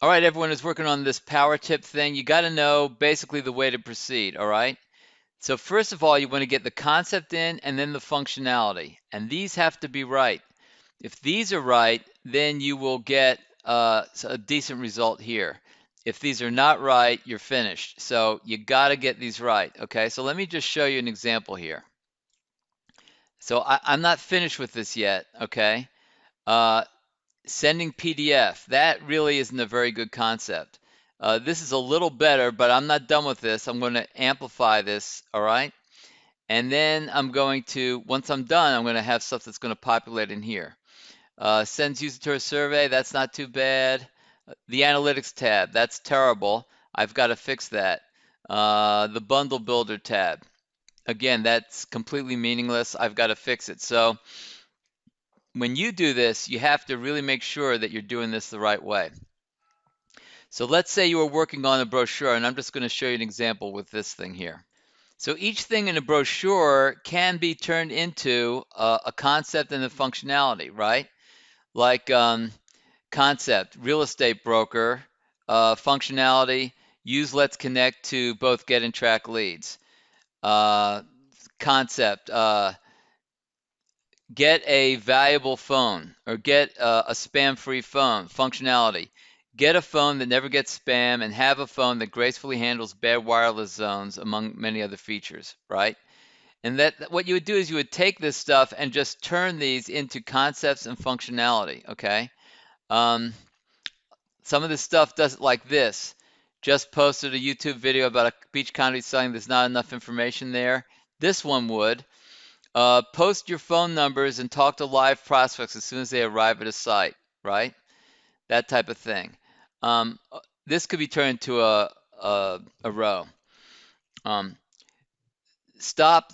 All right, everyone is working on this power tip thing. You got to know basically the way to proceed, all right? So first of all, you want to get the concept in and then the functionality. And these have to be right. If these are right, then you will get a decent result here. If these are not right, you're finished. So you got to get these right, okay? So let me just show you an example here. So I'm not finished with this yet, okay? Uh, Sending PDF, that really isn't a very good concept. This is a little better, but I'm not done with this. I'm going to amplify this, all right? And then I'm going to, once I'm done, I'm going to have stuff that's going to populate in here. Sends user to a survey, that's not too bad. The analytics tab, that's terrible. I've got to fix that. The bundle builder tab, again, that's completely meaningless. I've got to fix it. So when you do this, you have to really make sure that you're doing this the right way. So let's say you were working on a brochure, and I'm just going to show you an example with this thing here. So each thing in a brochure can be turned into a concept and a functionality, right? Like concept, real estate broker, functionality, use Let's Connect to both get and track leads. Uh, Concept, get a valuable phone or get a spam-free phone. Functionality, get a phone that never gets spam and have a phone that gracefully handles bad wireless zones, among many other features, right? And that what you would do is you would take this stuff and just turn these into concepts and functionality, okay? Um, some of this stuff does it like this. Just posted a YouTube video about a beach condo selling. There's not enough information there. This one would. Post your phone numbers and talk to live prospects as soon as they arrive at a site, right? That type of thing. This could be turned into a row. Um, stop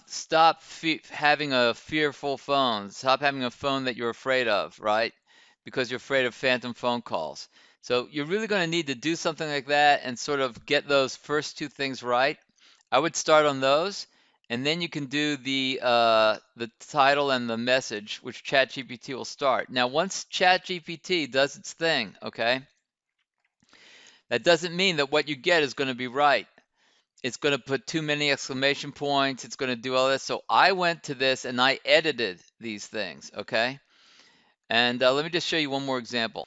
having a fearful phone. Stop having a phone that you're afraid of, right? Because you're afraid of phantom phone calls. So you're really going to need to do something like that and sort of get those first two things right. I would start on those, and then you can do the title and the message, which ChatGPT will start. Now, once ChatGPT does its thing, okay, that doesn't mean that what you get is going to be right. It's going to put too many exclamation points. It's going to do all this. So I went to this and I edited these things, okay? And let me just show you one more example.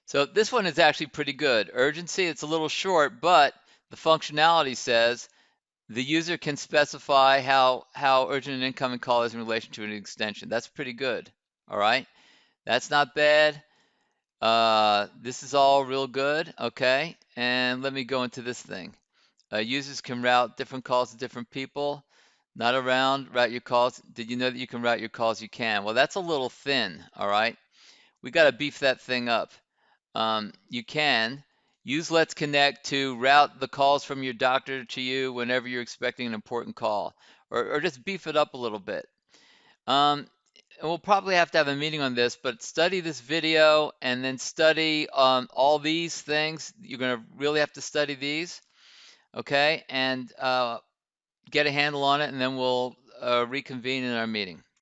So this one is actually pretty good. Urgency, it's a little short, but the functionality says the user can specify how urgent an incoming call is in relation to an extension. That's pretty good, all right? That's not bad. This is all real good, okay? And let me go into this thing. Users can route different calls to different people. Not around, route your calls. Did you know that you can route your calls? You can. Well, that's a little thin, all right? We got to beef that thing up. You can use Let's Connect to route the calls from your doctor to you whenever you're expecting an important call, or just beef it up a little bit. And we'll probably have to have a meeting on this, but study this video and then study all these things. You're going to really have to study these, okay? And get a handle on it, and then we'll reconvene in our meeting.